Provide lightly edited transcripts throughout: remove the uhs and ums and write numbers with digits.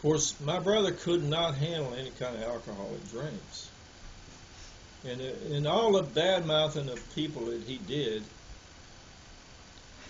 Of course, my brother could not handle any kind of alcoholic drinks. And in all the bad mouthing of people that he did,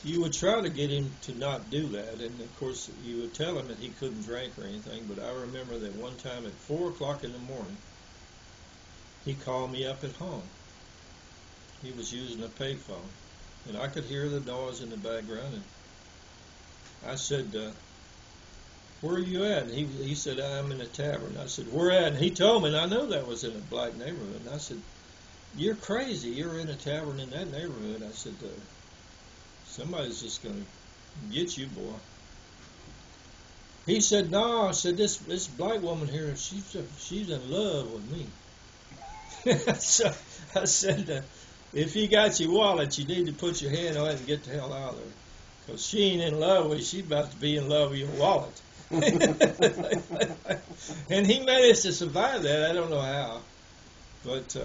you would try to get him to not do that. And of course, you would tell him that he couldn't drink or anything. But I remember that one time at 4 o'clock in the morning, he called me up at home. He was using a payphone, and I could hear the noise in the background. And I said, where are you at? And he said, I'm in a tavern. I said, where at? And he told me, and I know that was in a black neighborhood. And I said, you're crazy. You're in a tavern in that neighborhood. I said, somebody's just going to get you, boy. He said, no. I said, this black woman here, she's in love with me. So I said, if you got your wallet, you need to put your hand on it and get the hell out of there. Because she ain't in love with you. She's about to be in love with your wallet. And he managed to survive that. I don't know how. But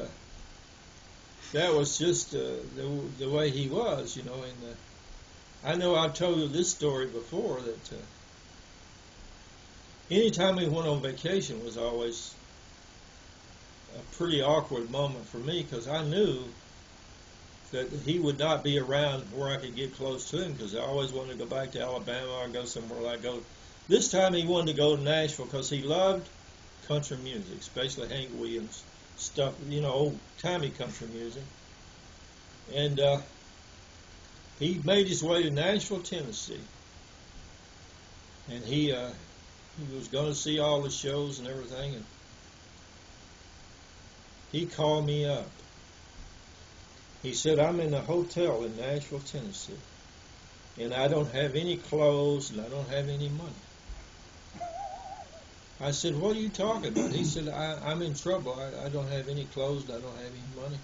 that was just the way he was, you know. And I know I've told you this story before, that anytime we went on vacation was always a pretty awkward moment for me, because I knew that he would not be around where I could get close to him, because I always wanted to go back to Alabama or go somewhere like go. This time he wanted to go to Nashville because he loved country music, especially Hank Williams stuff, you know, old-timey country music. And he made his way to Nashville, Tennessee. And he was going to see all the shows and everything. And he called me up. He said, I'm in a hotel in Nashville, Tennessee, and I don't have any clothes and I don't have any money. I said, what are you talking about? He said, I'm in trouble. I don't have any clothes and I don't have any money.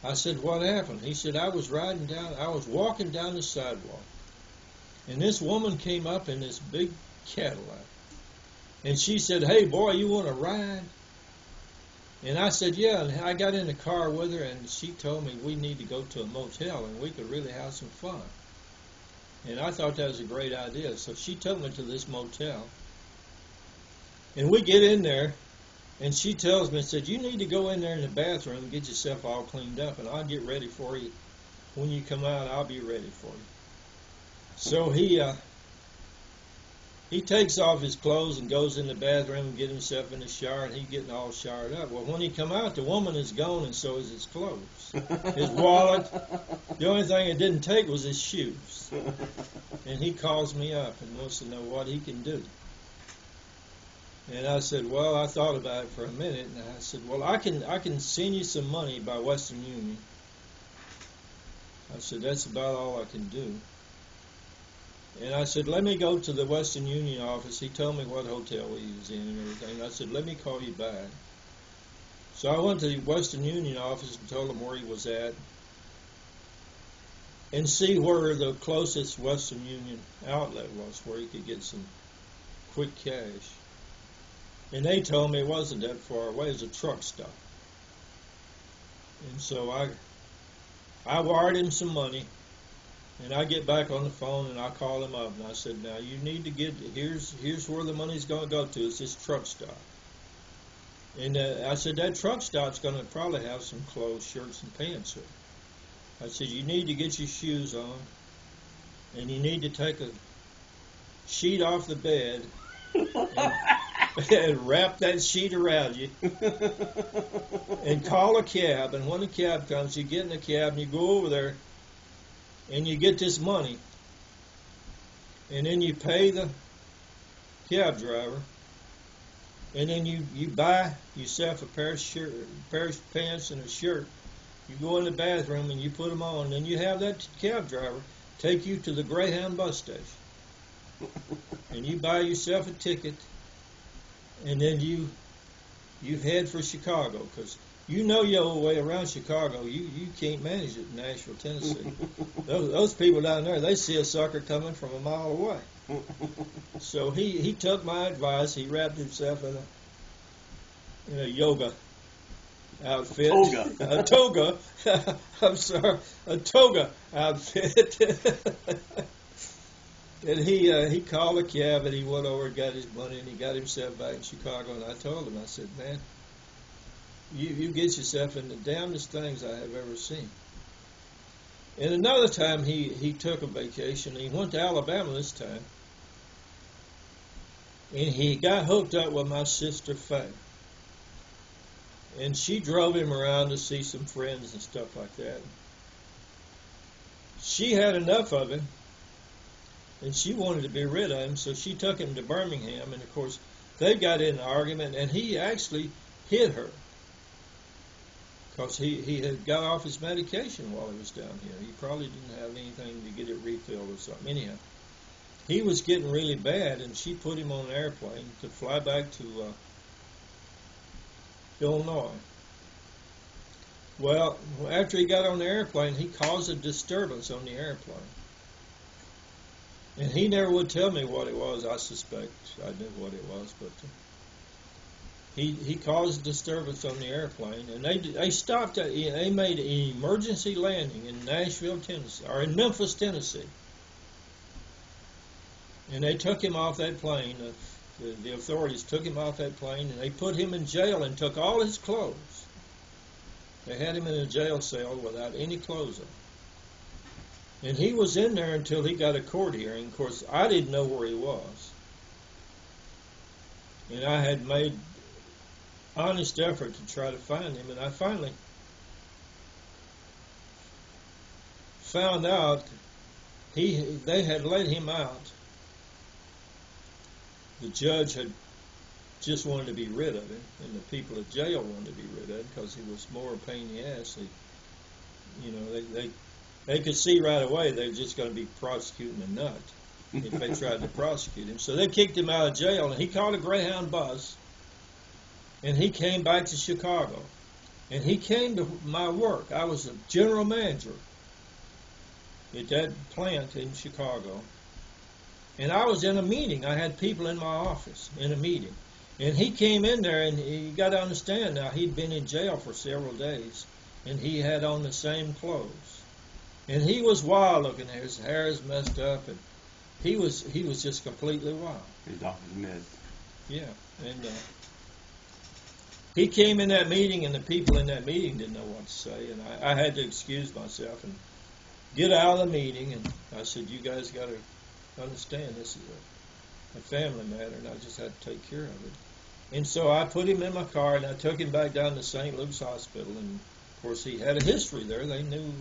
I said, what happened? He said, I was walking down the sidewalk, and this woman came up in this big Cadillac, and she said, hey, boy, you want to ride? And I said, yeah, and I got in the car with her, and she told me we need to go to a motel, and we could really have some fun. And I thought that was a great idea, so she took me to this motel. And we get in there, and she tells me, said, you need to go in there in the bathroom and get yourself all cleaned up, and I'll get ready for you. When you come out, I'll be ready for you. So he takes off his clothes and goes in the bathroom and gets himself in the shower, and he's getting all showered up. Well, when he come out, the woman is gone, and so is his clothes. His wallet. The only thing it didn't take was his shoes. And he calls me up and wants to know what he can do. And I said, well, I thought about it for a minute, and I said, well, I can send you some money by Western Union. I said, that's about all I can do. And I said, let me go to the Western Union office. He told me what hotel he was in and everything. I said, let me call you back. So I went to the Western Union office and told him where he was at and see where the closest Western Union outlet was where he could get some quick cash. And they told me it wasn't that far away. It was a truck stop. And so I wired him some money. And I get back on the phone and I call him up and I said, now you need to here's where the money's going to go to. It's this truck stop. And I said, that truck stop's going to probably have some clothes, shirts, and pants in it. I said, you need to get your shoes on and you need to take a sheet off the bed and wrap that sheet around you and call a cab. And when the cab comes, you get in the cab and you go over there and you get this money, and then you pay the cab driver, and then you buy yourself a pair of pants and a shirt. You go in the bathroom and you put them on, and then you have that cab driver take you to the Greyhound bus station, and you buy yourself a ticket, and then you head for Chicago, because you know your way around Chicago. You can't manage it in Nashville, Tennessee. Those people down there, they see a sucker coming from a mile away. So he took my advice. He wrapped himself in a yoga outfit. A toga. I'm sorry, a toga outfit. And he called a cab and he went over and got his money and he got himself back in Chicago. And I told him, I said, man, you get yourself in the damnedest things I have ever seen. And another time he took a vacation. He went to Alabama this time. And he got hooked up with my sister Faye. And she drove him around to see some friends and stuff like that. She had enough of him. And she wanted to be rid of him, so she took him to Birmingham. And, of course, they got in an argument, and he actually hit her. Because he had got off his medication while he was down here. He probably didn't have anything to get it refilled or something. Anyhow, he was getting really bad, and she put him on an airplane to fly back to Illinois. Well, after he got on the airplane, he caused a disturbance on the airplane. And he never would tell me what it was. I suspect I knew what it was, but he caused a disturbance on the airplane, and they stopped. They made an emergency landing in Nashville, Tennessee, or in Memphis, Tennessee, and they took him off that plane. The authorities took him off that plane, and they put him in jail and took all his clothes. They had him in a jail cell without any clothes on. And he was in there until he got a court hearing. Of course, I didn't know where he was. And I had made honest effort to try to find him. And I finally found out they had let him out. The judge had just wanted to be rid of him. And the people at jail wanted to be rid of him because he was more a pain in the ass. They could see right away they were just going to be prosecuting a nut if they tried to prosecute him. So they kicked him out of jail, and he caught a Greyhound bus, and he came back to Chicago. And he came to my work. I was a general manager at that plant in Chicago. And I was in a meeting. I had people in my office in a meeting. And he came in there, and you got to understand now, he'd been in jail for several days, and he had on the same clothes. And he was wild looking. His hair is messed up, and he was just completely wild. He's off his meds. Yeah, and he came in that meeting, and the people in that meeting didn't know what to say, and I had to excuse myself and get out of the meeting. And I said, "You guys got to understand this is a family matter, and I just had to take care of it." And so I put him in my car, and I took him back down to St. Luke's Hospital, and of course he had a history there. They knew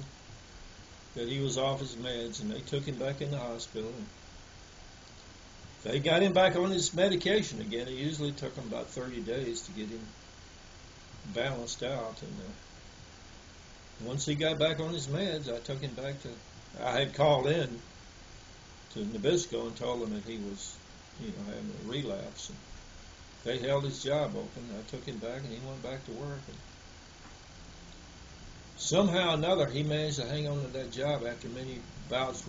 that he was off his meds, and they took him back in the hospital. And they got him back on his medication again. It usually took him about 30 days to get him balanced out. And once he got back on his meds, I took him back to. I had called in to Nabisco and told him that he was, having a relapse. And they held his job open. I took him back, and he went back to work. And somehow or another, he managed to hang on to that job after many bouts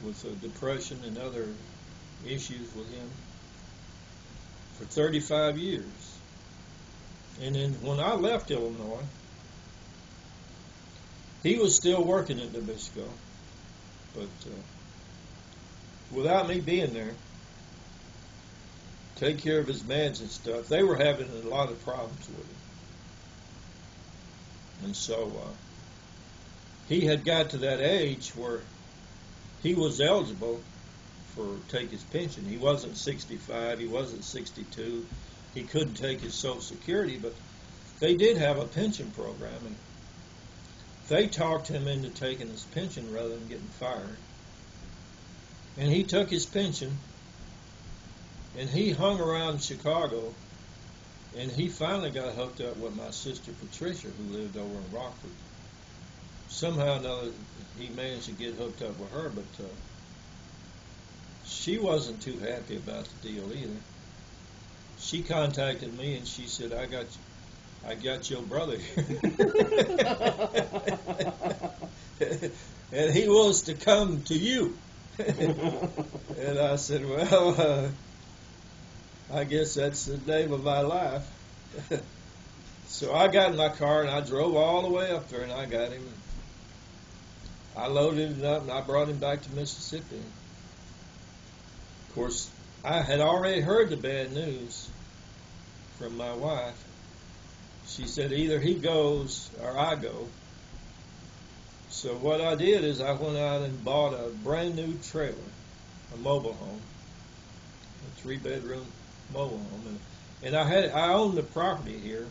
with depression and other issues with him for 35 years. And then when I left Illinois, he was still working at Nabisco, but without me being there, take care of his meds and stuff, they were having a lot of problems with him. And so he had got to that age where he was eligible for take his pension. He wasn't 65, he wasn't 62, he couldn't take his Social Security, but they did have a pension program, and they talked him into taking his pension rather than getting fired. And he took his pension, and he hung around Chicago. And he finally got hooked up with my sister Patricia, who lived over in Rockford. Somehow or another, he managed to get hooked up with her, but she wasn't too happy about the deal either. She contacted me and she said, "I got your brother here," and he wants to come to you. And I said, "Well, I guess that's the name of my life." So I got in my car and I drove all the way up there, and I got him. I loaded it up and I brought him back to Mississippi. course, I had already heard the bad news from my wife. She said either he goes or I go. So what I did is I went out and bought a brand new trailer, a mobile home, a 3-bedroom mobile home, and I owned the property here,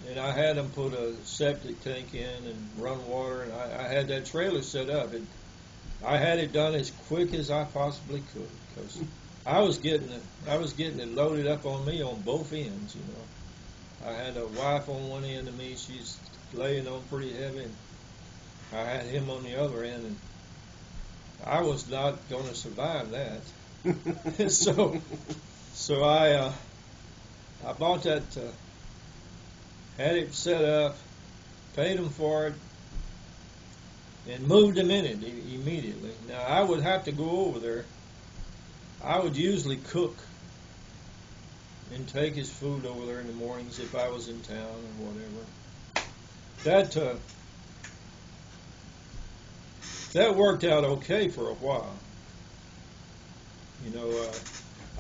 and I had them put a septic tank in and run water, and I had that trailer set up. I had it done as quick as I possibly could because I was getting it loaded up on me on both ends. You know, I had a wife on one end of me; she's laying on pretty heavy, and I had him on the other end, and I was not going to survive that. so I bought that, had it set up, paid him for it, and moved him in it immediately. Now I would have to go over there. I would usually cook and take his food over there in the mornings if I was in town or whatever. That worked out okay for a while. You know,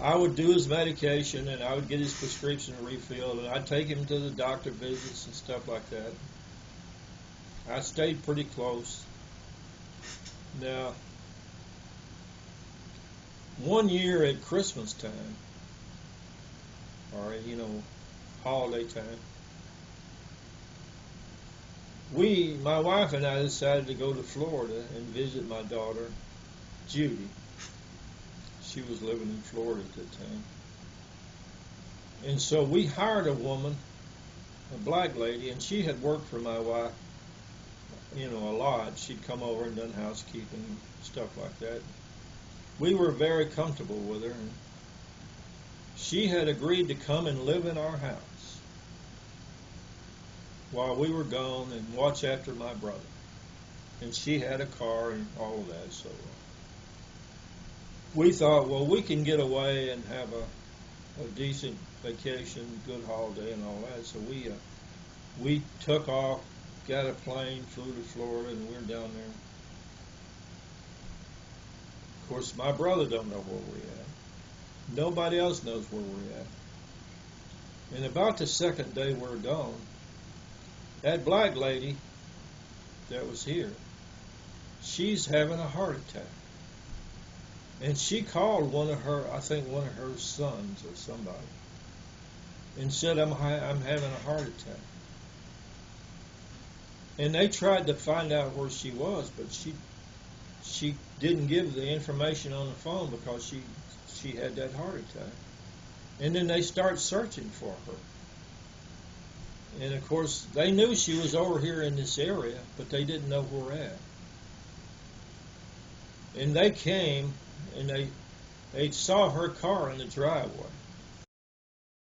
I would do his medication and I would get his prescription refilled and I'd take him to the doctor visits and stuff like that. I stayed pretty close. Now, one year at Christmas time, or holiday time, my wife and I decided to go to Florida and visit my daughter, Judy. She was living in Florida at that time. And so we hired a woman, a black lady, and she had worked for my wife, a lot. She'd come over and done housekeeping and stuff like that. We were very comfortable with her, and she had agreed to come and live in our house while we were gone and watch after my brother. And she had a car and all of that, so we thought, well, we can get away and have a decent vacation, good holiday and all that. So we took off, got a plane, flew to Florida, and we're down there. Of course, my brother don't know where we're at. Nobody else knows where we're at. And about the second day we're gone, that black lady that was here, she's having a heart attack. And she called one of her sons or somebody, and said, I'm having a heart attack. And they tried to find out where she was, but she didn't give the information on the phone because she had that heart attack. And then they start searching for her. And of course, they knew she was over here in this area, but they didn't know where we're at. And they came and they saw her car in the driveway.